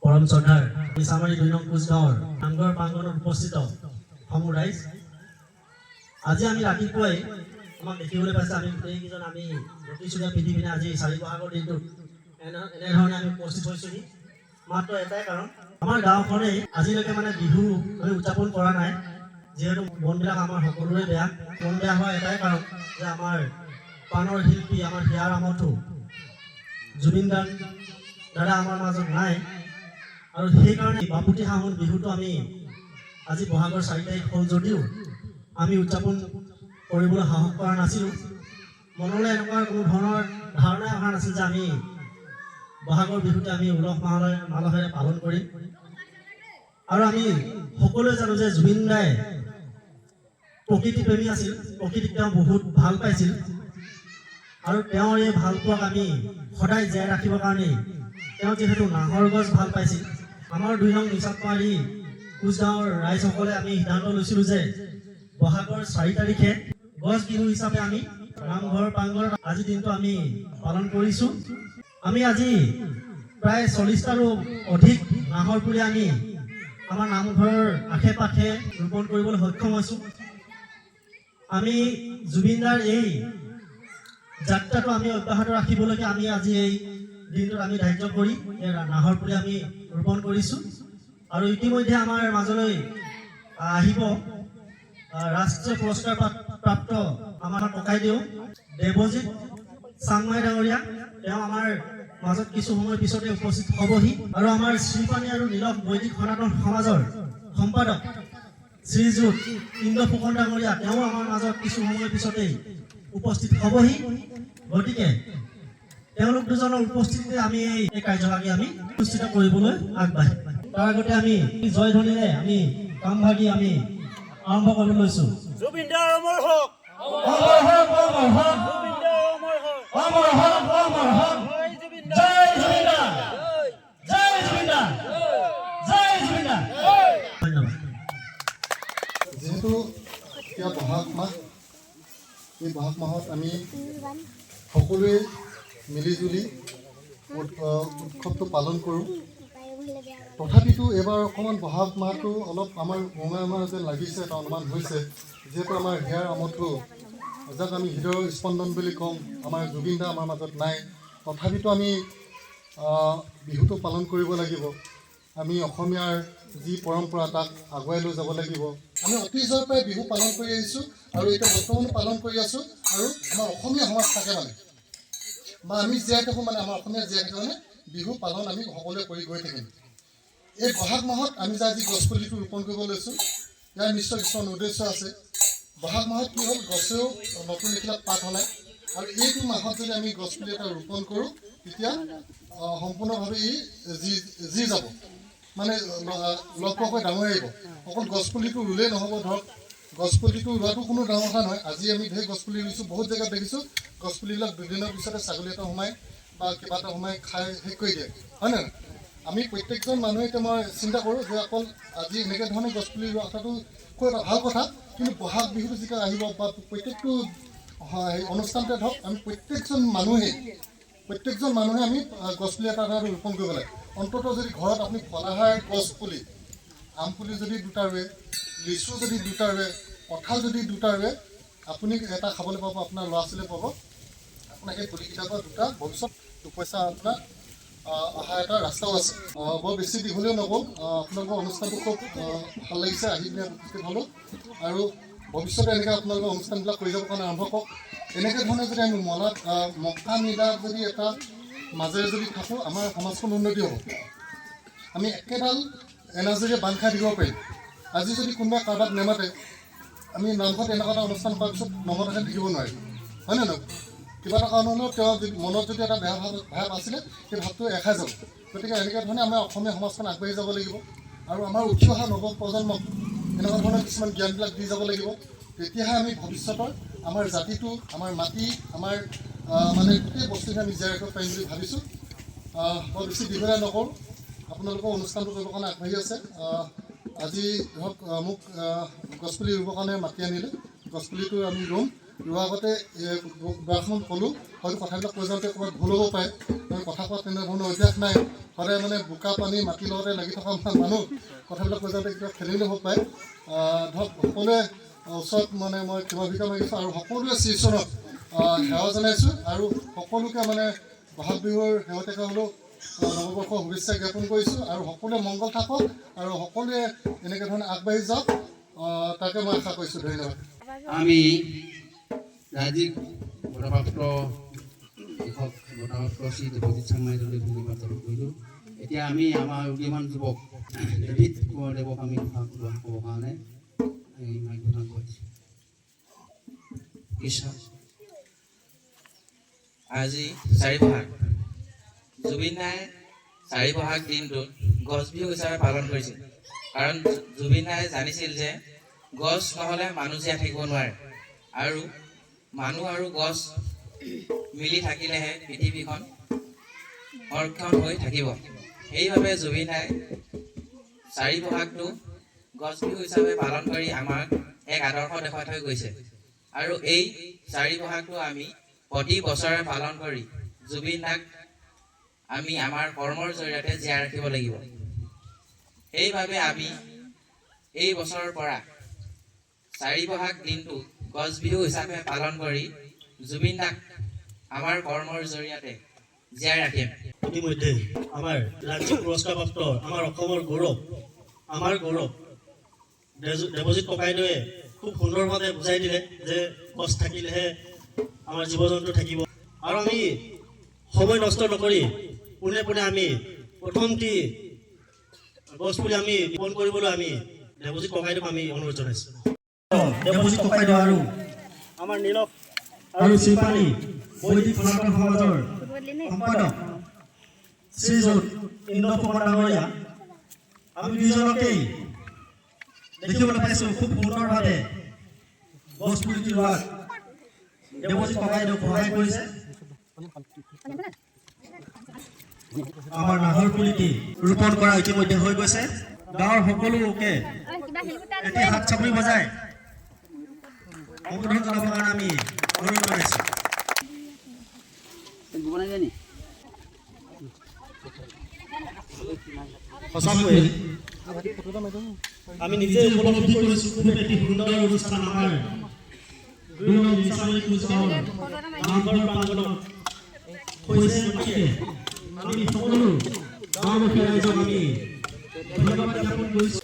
পৰম শ্ৰদ্ধাৰ মিছামাৰী ২ নং কোচগাঁৱৰ নামঘৰ প্ৰাংগণত উপস্থিত সমূহ ৰাইজ, আজি আমি ৰাতিপুৱাই আমাক দেখিবলৈ পাইছে আমি গোটেইকেইজন আমি ধুতি-চুৰিয়া পিন্ধি পিনে আজি ৪ বহাগৰ দিনটোত এনেধৰণে আমি উপস্থিত হৈছোঁহি। মাত্ৰ এটাই কাৰণ, আমাৰ গাঁওখনে আজিলৈকে বিহু আমি উদযাপন কৰা নাই, যিহেতু মনবিলাক আমাৰ সকলোৰে বেয়া। মন বেয়া হোৱাৰ এটাই কাৰণ যে আমাৰ প্ৰাণৰ শিল্পী আমাৰ হিয়াৰ আমঠু জুবিন দাদা আমাৰ মাজত নাই, আৰু সেইকাৰণে বাপুতি সাহোন বিহুটো আমি আজি বহাগৰ ৪ তাৰিখ হ'ল যদিও আমি উদযাপন কৰিবলৈ সাহস কৰা নাছিলোঁ। মনলৈ এনেকুৱা কোনো ধৰণৰ ধাৰণাই অহা নাছিল যে আমি বহাগৰ বিহুতে আমি উলহ মালহেৰে পালন কৰিম। আৰু আমি সকলোৱে জানো যে জুবিন দাই প্ৰকৃতিপ্ৰেমী আছিল, প্ৰকৃতিক তেওঁ বহুত ভাল পাইছিল, আৰু তেওঁৰ এই ভাল পোৱাক আমি সদায় জীয়াই ৰাখিবৰ কাৰণে তেওঁ যিহেতু নাহৰ গছ ভাল পাইছিল, আমাৰ ২ নং মিছামাৰী কোচগাঁৱৰ ৰাইজসকলে আমি সিদ্ধান্ত লৈছিলোঁ যে বহাগৰ ৪ তাৰিখে গছ বিহু হিচাপে আমি নামঘৰ প্ৰাংগণত আজিৰ দিনটো আমি পালন কৰিছোঁ। আমি আজি প্ৰায় ৪০টাৰো অধিক নাহৰ পুলি আমি আমাৰ নামঘৰৰ আশে পাশে ৰোপণ কৰিবলৈ সক্ষম হৈছোঁ। আমি জুবিনদাৰ এই যাত্ৰাটো আমি অব্যাহত ৰাখিবলৈকে আমি আজি এই দিনটোত আমি ধাৰ্য কৰি নাহৰ পুলি আমি ৰোপণ কৰিছোঁ। আৰু ইতিমধ্যে আমাৰ মাজলৈ আহিব ৰাষ্ট্ৰীয় পুৰস্কাৰ প্ৰাপ্ত আমাৰ ককাইদেউ দেৱজিৎ চাংমাই ডাঙৰীয়া, তেওঁ আমাৰ মাজত কিছু সময় পিছতে উপস্থিত হ'বহি। আৰু আমাৰ শ্ৰীপানী আৰু নীলক বৈদিক সনাতন সমাজৰ সম্পাদক শ্ৰীযুত ইন্দ্ৰ ফুকন ডাঙৰীয়া, তেওঁ আমাৰ মাজত কিছু সময় পিছতেই উপস্থিত হ'বহি। গতিকে তেওঁলোক দুজনৰ উপস্থিতিতে আমি এই কাৰ্যভাগি আমি অনুষ্ঠিত কৰিবলৈ আগবাঢ়িম। তাৰ আগতে আমি জয়ধ্বনিৰে আমি কামভাগি আমি আৰম্ভ কৰিব লৈছোঁ। জুবিন দা অমৰ হওক, অমৰ হওক, অমৰ হওক, জুবিন দা অমৰ হওক, অমৰ হওক, অমৰ হওক, জয় জুবিন দা, জয় জুবিন দা, জয় জুবিন দা, জয় জুবিন দা। ধন্যবাদ। যিহেতু এতিয়া বহাগ মাহ, এই বহাগ মাহত আমি সকলোৱে মিলিজুলি উৎসৱটো পালন কৰোঁ। তথাপিতো এইবাৰ অকণমান বহাগ মাহটো অলপ আমাৰ উমায়মাৰ যেন লাগিছে, এটা অনুমান হৈছে। যিহেতু আমাৰ হিয়াৰ আমঠু যাক আমি হৃদয়ৰ স্পন্দন বুলি কওঁ, আমাৰ জুবিন দা আমাৰ মাজত নাই, তথাপিতো আমি বিহুটো পালন কৰিব লাগিব। আমি অসমীয়াৰ যি পৰম্পৰা তাক আগুৱাই লৈ যাব লাগিব। আমি অতীজৰ পৰাই বিহু পালন কৰি আহিছোঁ আৰু এতিয়া বৰ্তমানো পালন কৰি আছোঁ। আৰু আমাৰ অসমীয়া সমাজ থাকে বা আমি জীয়াই থাকোঁ আমাৰ অসমীয়া জীয়াই থাকে বিহু পালন আমি সকলোৱে কৰি গৈ থাকিম। এই বহাগ মাহত আমি যে আজি গছপুলিটো ৰোপণ কৰিব লৈছোঁ, ইয়াৰ নিশ্চয় কিছুমান উদ্দেশ্য আছে। বহাগ মাহত কি হ'ল, গছেও নতুন এখিলা পাত সলায়, আৰু এইটো মাহত যদি আমি গছপুলি এটা ৰোপণ কৰোঁ তেতিয়া সম্পূৰ্ণভাৱে ই জি যাব, লহপহকৈ ডাঙৰ আহিব। অকল গছপুলিটো ৰুলেই নহ'ব। ধৰক গছপুলিটো ৰোৱাটো কোনো ডাঙৰ কথা নহয়। আজি আমি ঢেৰ গছপুলি ৰুইছোঁ, বহুত জেগাত দেখিছোঁ গছপুলিবিলাক দুদিনৰ পিছতে ছাগলী এটা সোমাই বা কিবা এটা সোমাই খাই শেষ কৰি দিয়ে, হয় নহয়? আমি প্ৰত্যেকজন মানুহে এতিয়া মই চিন্তা কৰোঁ যে অকল আজি এনেকৈ ধৰণে গছপুলি ৰোৱা কথাটো খুব এটা ভাল কথা, কিন্তু বহাগ বিহুটো যেতিয়া আহিব বা প্ৰত্যেকটো অনুষ্ঠানতে ধৰক আমি প্ৰত্যেকজন মানুহে আমি গছপুলি এটা ৰোপণ কৰিব লাগে। অন্ততঃ যদি ঘৰত আপুনি ফলাহাৰ গছপুলি, আম পুলি যদি 2টা ৰুৱে, লিচু যদি 2টা ৰুৱে, কঁঠাল যদি 2টা ৰুৱে, আপুনি এটা খাবলৈ পাব, আপোনাৰ ল'ৰা ছোৱালীয়ে পাব। আপোনাক এই পুলিকেইটাৰ পৰা 2টা ভৱিষ্যত 2 পইচা আপোনাৰ অহা এটা ৰাস্তাও আছে। বৰ বেছি দীঘলীয়া নকওঁ, আপোনালোকৰ অনুষ্ঠানটো খুব ভাল লাগিছে, আহি পিনে উপস্থিত হ'লোঁ। আৰু ভৱিষ্যতে এনেকৈ আপোনালোকৰ অনুষ্ঠানবিলাক কৰি যাবৰ কাৰণে আৰম্ভ কৰক। এনেকৈ ধৰণে যদি আমি মকা মিলা যদি এটা মাজেৰে যদি থাকোঁ, আমাৰ সমাজখন উন্নতি হ'ব। আমি একেডাল এনাৰ্জিৰে বান্ধ খাই থাকিব পাৰিম। আজি যদি কোনোবাই কাৰোবাক নেমাতে, আমি নামঘৰত এনেকুৱা এটা অনুষ্ঠান কৰাৰ পিছত নমতাকৈ থাকিব নোৱাৰিম, হয় নে নহয়? কিবা এটা কাৰণ হ'লেও তেওঁৰ মনত যদি এটা বেয়া ভাৱ আছিলে, সেই ভাৱটো এখাই যাব। গতিকে এনেকৈ ধৰণে আমাৰ অসমীয়া সমাজখন আগবাঢ়ি যাব লাগিব, আৰু আমাৰ উঠি অহা নৱপ্ৰজন্মক এনেকুৱা ধৰণৰ কিছুমান জ্ঞানবিলাক দি যাব লাগিব। তেতিয়াহে আমি ভৱিষ্যতৰ আমাৰ জাতিটো, আমাৰ মাটি, আমাৰ গোটেই বস্তুখিনি আমি জীয়াই ৰাখিব পাৰিম বুলি ভাবিছোঁ। বৰ বেছি দীঘলীয়া নকৰোঁ, আপোনালোকৰ অনুষ্ঠানটো কৰিবৰ কাৰণে আগবাঢ়ি আছে। আজি ধৰক মোক গছপুলি ৰুবৰ কাৰণে মাতি আনিলে, গছপুলিটো আমি ৰুম। ৰোৱাৰ আগতে দুৱাৰখন ক'লোঁ, হয়তো কথাবিলাক কৈ যাওঁতে ক'ৰবাত ভুল হ'ব পাৰে, মই কথা কোৱা তেনেধৰণৰ অভ্যাস নাই, সদায় মানে বোকা পানী মাটিৰ লগতে লাগি থকা মানুহ, কথাবিলাক কৈ যাওঁতে কিবা খেলিমেলি হ'ব পাৰে। ধৰক সকলোৱে ওচৰত মানে মই ক্ষমা ভিক্ষা মাগিছোঁ আৰু সকলোৱে শ্ৰীচৰণত সেৱা জনাইছোঁ আৰু সকলোকে মানে বহাগ বিহুৰ শেহতীয়াকৈ হ'লেও নৱবৰ্ষৰ শুভেচ্ছা জ্ঞাপন কৰিছোঁ আৰু সকলোৱে মংগল থাকক আৰু সকলোৱে এনেকৈ ধৰণে আগবাঢ়ি যাওক, তাকে মই আশা কৰিছোঁ। ধন্যবাদ। আমি ৰাজ্যিক বঁটাপ্ৰাপ্ত লিখক বঁটাপ্ৰাপ্ত শ্ৰী দেৱজিৎ চাংমাইলৈ ধন্যবাদ জ্ঞাপন কৰিলোঁ। এতিয়া আমি আমাৰ উদীয়মান যুৱক ডেভিড কোঁৱৰ দেৱক আমি কথা ক'বৰ কাৰণে মাইক্ৰফোন কৰিছোঁ। কৃষ্ণ। আজি 4 বহাগ। জুবিন দাই 4 বহাগ দিনটোত গছ বিহু হিচাপে পালন কৰিছিল, কাৰণ জুবিন দাই জানিছিল যে গছ নহ'লে মানুহ জীয়াই থাকিব নোৱাৰে আৰু মানুহ আৰু গছ মিলি থাকিলেহে পৃথিৱীখন সংৰক্ষণ হৈ থাকিব। সেইবাবে জুবিন দাই 4 বহাগটো গছ বিহু হিচাপে পালন কৰি আমাক এক আদৰ্শ দেখুৱাই থৈ গৈছে আৰু এই 4 বহাগটো আমি প্ৰতি বছৰে পালন কৰি জুবিন দাক আমি আমাৰ কৰ্মৰ জৰিয়তে জীয়াই ৰাখিব লাগিব। সেইবাবে আমি এই বছৰৰ পৰা 4 বহাগ দিনটো গছ বিহু হিচাপে পালন কৰি জুবিন দাক আমাৰ কৰ্মৰ জৰিয়তে জীয়াই ৰাখিম। ইতিমধ্যে আমাৰ ৰাজ্যিক পুৰস্কাৰপ্ৰাপ্ত আমাৰ অসমৰ গৌৰৱ, আমাৰ গৌৰৱ দেৱজিৎ ককাইদেৱে খুব সুন্দৰভাৱে বুজাই দিলে যে গছ থাকিলেহে আমাৰ জীৱ জন্তু থাকিব আৰু আমি সময় নষ্ট নকৰি পোনে পোনে আমি প্ৰথমটি গছপুলি আমি ৰোপণ কৰিবলৈ আমি দেৱজিৎ ককাইদেউক আমি অনুৰোধ জনাইছোঁ। দেৱজিৎ ককাইদেউ আৰু আমাৰ নীলক আৰু শিল্পানী বৈদিক সনাতন সমাজৰ সম্পাদক শ্ৰীযুত ইন্দ্ৰ ফুকন ডাঙৰীয়া, আমি দুজনকেই দেখিবলৈ পাইছোঁ খুব সুন্দৰভাৱে গছ পুলি ৰোৱাত দেৱজিৎ ককাইদেউক সহায় কৰিছে। আমাৰ নাহৰ পুলিটি ৰোপণ কৰা ইতিমধ্যে হৈ গৈছে। গাঁৱৰ সকলো লোকে এটি হাত চাপৰি বজাই সম্বোধন জনাবৰ কাৰণে আমি অনুৰোধ জনাইছোঁ। সঁচাকৈয়ে আমি নিজে উপলব্ধি কৰিছোঁ খুব এটি সুন্দৰ অনুষ্ঠান আমাৰ নামঘৰ প্ৰাংগণত হৈছে। গতিকে আমি সকলো গাঁওবাসী ৰাইজক আমি ধন্যবাদ জ্ঞাপন কৰিছোঁ।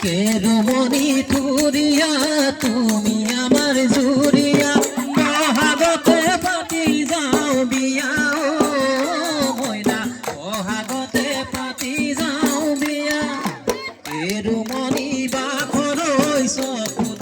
কেৰুমণি তুৰিয়া তুমি আমাৰ জুৰিয়া বহাগতে পাতি যাওঁ বিয়া মইনা বহাগতে পাতি যাওঁ বিয়া কেৰুমণি বাখৰৈ চকুত